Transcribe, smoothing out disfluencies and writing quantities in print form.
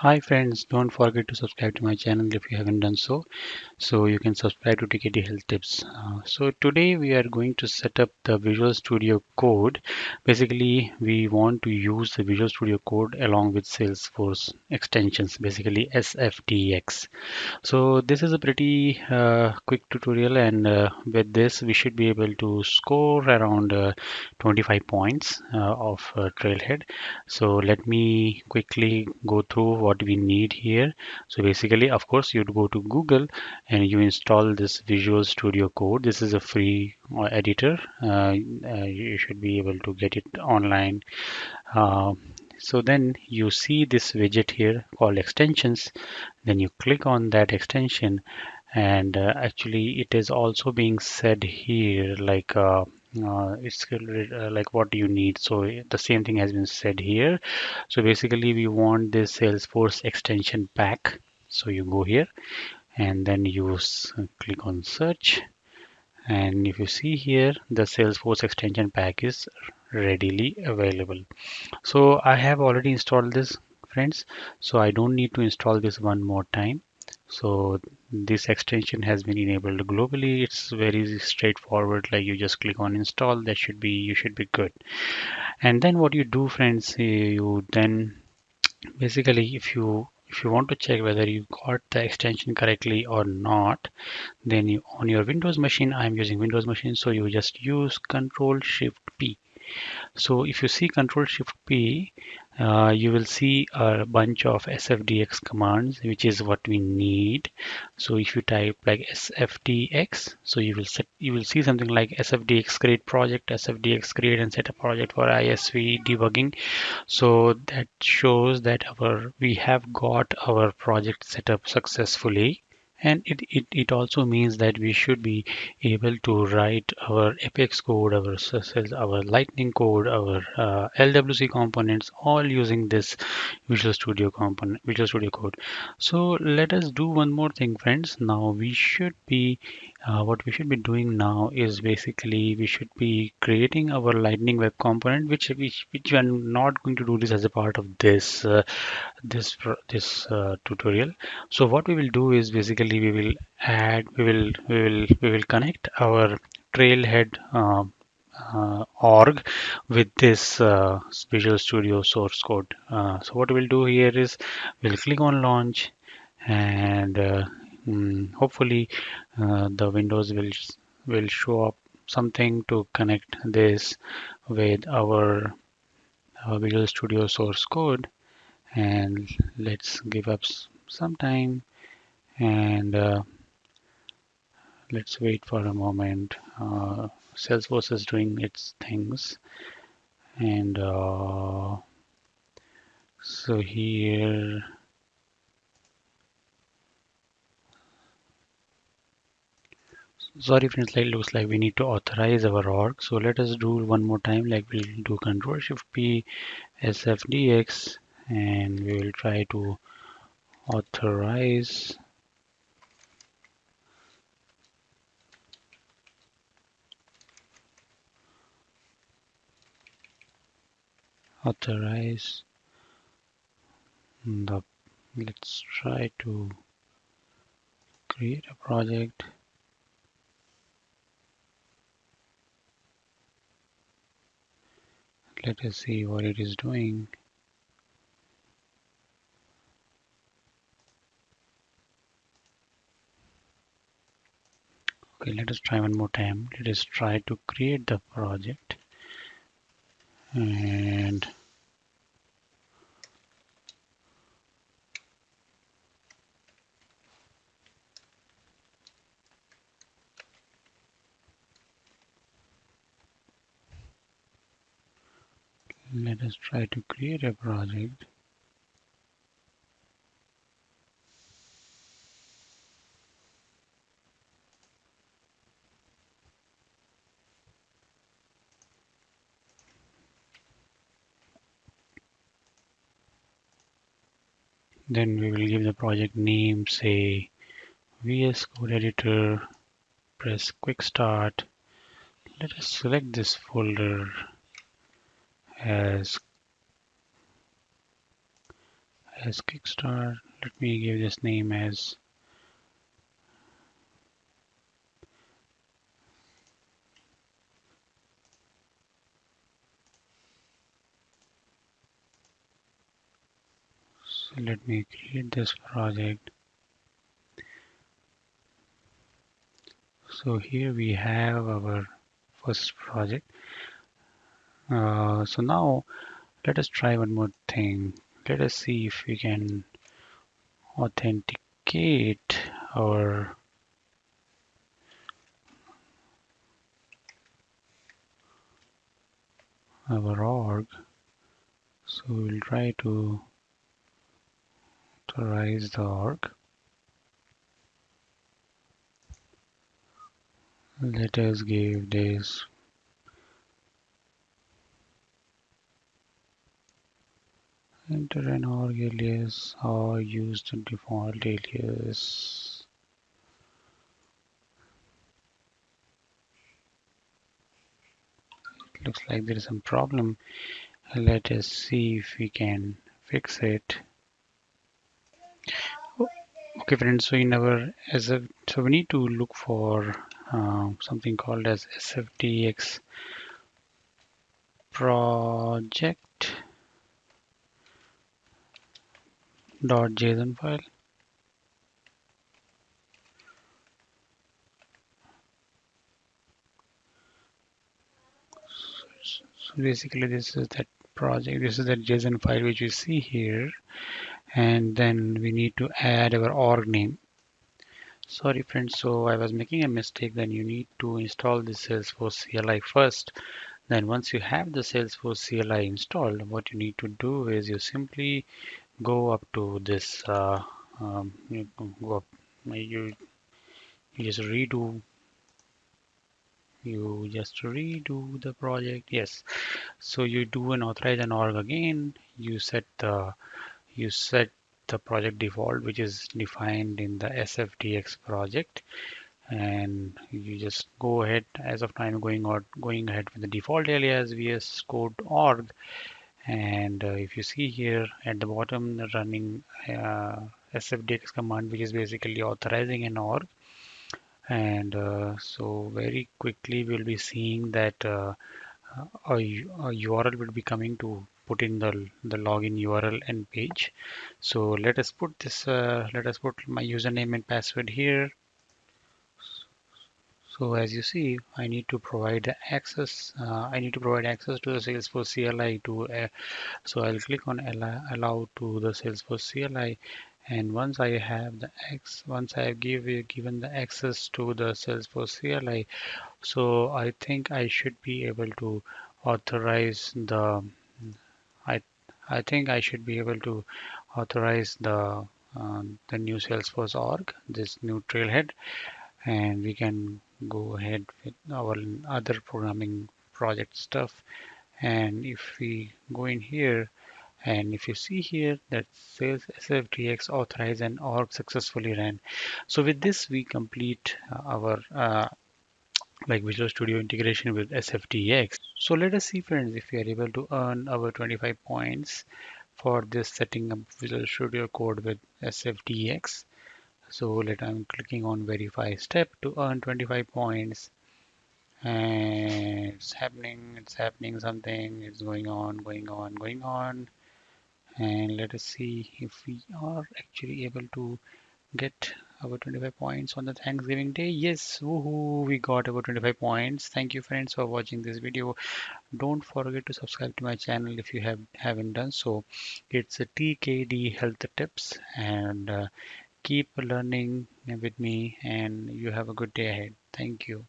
Hi friends, don't forget to subscribe to my channel if you haven't done so. So you can subscribe to TKD Health Tips. So today we are going to set up the Visual Studio Code. Basically, we want to use the Visual Studio Code along with Salesforce extensions, basically SFDX. So this is a pretty quick tutorial, and with this we should be able to score around 25 points of Trailhead. So let me quickly go through what we need here. So basically, of course, you'd go to Google and you install this Visual Studio Code. This is a free editor. You should be able to get it online. Uh, so then you see this widget here called extensions. Then you click on that extension, and actually it is also being said here it's like what you need. So the same thing has been said here. So basically we want this Salesforce extension pack. So you go here and then you click on search, and if you see here the Salesforce extension pack is readily available. So I have already installed this, friends, so I don't need to install this one more time. So this extension has been enabled globally. It's very straightforward, like you just click on install. That should be, you should be good. And then what you do, friends, you then basically, if you want to check whether you got the extension correctly or not, then you, on your Windows machine, I'm using Windows machine, so you just use Control Shift P. So if you see Control Shift P, you will see a bunch of SFDX commands, which is what we need. So if you type like SFDX, so you will see something like SFDX create project, SFDX create and set a project for ISV debugging. So that shows that we have got our project set up successfully. And it also means that we should be able to write our Apex code, our SSL, our Lightning code, our LWC components, all using this Visual Studio Code. So let us do one more thing, friends. Now we should be what we should be doing now is basically we should be creating our Lightning web component, which we are not going to do this as a part of this tutorial. So what we will do is basically we will add we will connect our Trailhead org with this Visual Studio source code. So what we'll do here is we'll click on launch, and hopefully the Windows will show up something to connect this with our Visual Studio source code. And let's give up some time, and let's wait for a moment. Salesforce is doing its things, and so here, sorry friends, like looks like we need to authorize our org. So let us do one more time, like we'll do Control Shift P SFDX, and we will try to authorize authorize the, let's try to create a project. Let us see what it is doing. Okay, let us try one more time. Let us try to create the project, and let us try to create a project. Then we will give the project name, say VS Code Editor, press Quick Start. Let us select this folder as as Kickstart. Let me give this name as so let me create this project. So here we have our first project. So now let us try one more thing. Let us see if we can authenticate our org. So we'll try to authorize the org. Let us give this enter an org alias or use the default alias. It looks like there is some problem. Let us see if we can fix it. Okay, friends. So in our so we need to look for something called as SFDX project.json file. So basically, this is that project. This is that JSON file which you see here, and then we need to add our org name. Sorry, friends. So I was making a mistake. Then you need to install the Salesforce CLI first. Then once you have the Salesforce CLI installed, what you need to do is you simply go up to this. You go up. You just redo. You just redo the project. Yes. So you do an authorize an org again. You set the project default, which is defined in the SFDX project, and you just go ahead. As of now, I'm going ahead with the default alias VS Code org. And if you see here at the bottom, running SFDX command, which is basically authorizing an org. And so very quickly we'll be seeing that a URL will be coming to put in the login URL and page. So let us put this. Let us put my username and password here. So as you see, I need to provide access. I need to provide access to the Salesforce CLI to. So I'll click on allow to the Salesforce CLI. And once I have once I have given the access to the Salesforce CLI, so I think I should be able to authorize the I I think I should be able to authorize the new Salesforce org, this new trailhead, and we can go ahead with our other programming project stuff. And if we go in here, and if you see here that says SFDX authorize and org successfully ran. So with this, we complete our like Visual Studio integration with SFDX. So let us see, friends, if we are able to earn our 25 points for this setting up Visual Studio Code with SFDX. So I'm clicking on verify step to earn 25 points. And it's happening something, it's going on, going on. And let us see if we are actually able to get our 25 points on the Thanksgiving Day. Yes, woohoo, we got our 25 points. Thank you friends for watching this video. Don't forget to subscribe to my channel if you haven't done so. It's a TKD Health Tips, and keep learning with me, and you have a good day ahead. Thank you.